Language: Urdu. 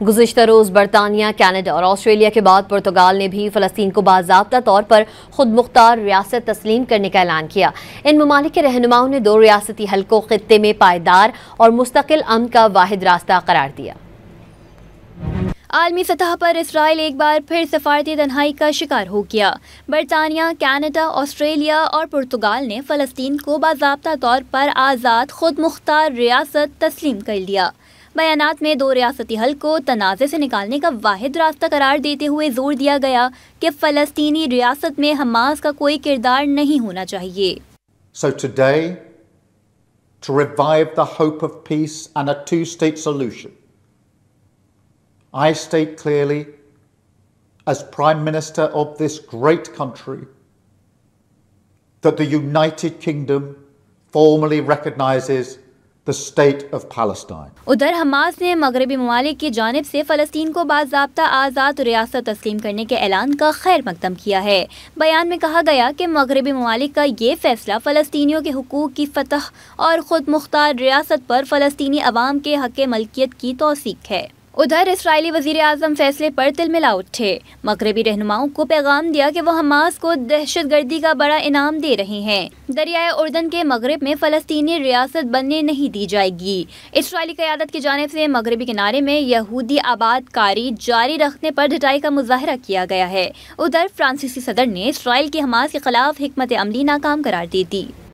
گزشتہ روز برطانیہ، کینیڈا اور آسٹریلیا کے بعد پرتگال نے بھی فلسطین کو باضابطہ طور پر خود مختار ریاست تسلیم کرنے کا اعلان کیا۔ ان ممالک کے رہنماؤں نے 2 ریاستی حل کو خطے میں پائیدار اور مستقل امن کا واحد راستہ قرار دیا۔ عالمی سطح پر اسرائیل ایک بار پھر سفارتی تنہائی کا شکار ہو گیا۔ برطانیہ، کینیڈا، آسٹریلیا اور پرتگال نے فلسطین کو باضابطہ طور پر آزاد خود مختار ریاست تسلیم کر لیا۔ بیانات میں 2 ریاستی حل کو تنازع سے نکالنے کا واحد راستہ قرار دیتے ہوئے زور دیا گیا کہ فلسطینی ریاست میں حماس کا کوئی کردار نہیں ہونا چاہیے۔ So today, to revive the hope of peace and a two-state solution, I state clearly, as Prime Minister of this great country, that the United Kingdom formally recognizes the state of Palestine. ادھر حماس نے مغربی ممالک کی جانب سے فلسطین کو باضابطہ آزاد ریاست تسلیم کرنے کے اعلان کا خیر مقدم کیا ہے۔ بیان میں کہا گیا کہ مغربی ممالک کا یہ فیصلہ فلسطینیوں کے حقوق کی فتح اور خود مختار ریاست پر فلسطینی عوام کے حق ملکیت کی توثیق ہے۔ ادھر اسرائیلی وزیر اعظم فیصلے پر تل ملا اٹھے۔ مغربی رہنماؤں کو پیغام دیا کہ وہ حماس کو دہشت گردی کا بڑا انعام دے رہے ہیں۔ دریائے اردن کے مغرب میں فلسطینی ریاست بننے نہیں دی جائے گی۔ اسرائیلی قیادت کی جانب سے مغربی کنارے میں یہودی آباد کاری جاری رکھنے پر ڈٹائی کا مظاہرہ کیا گیا ہے۔ ادھر فرانسیسی صدر نے اسرائیل کی حماس کے خلاف حکمت عملی ناکام قرار دے دی۔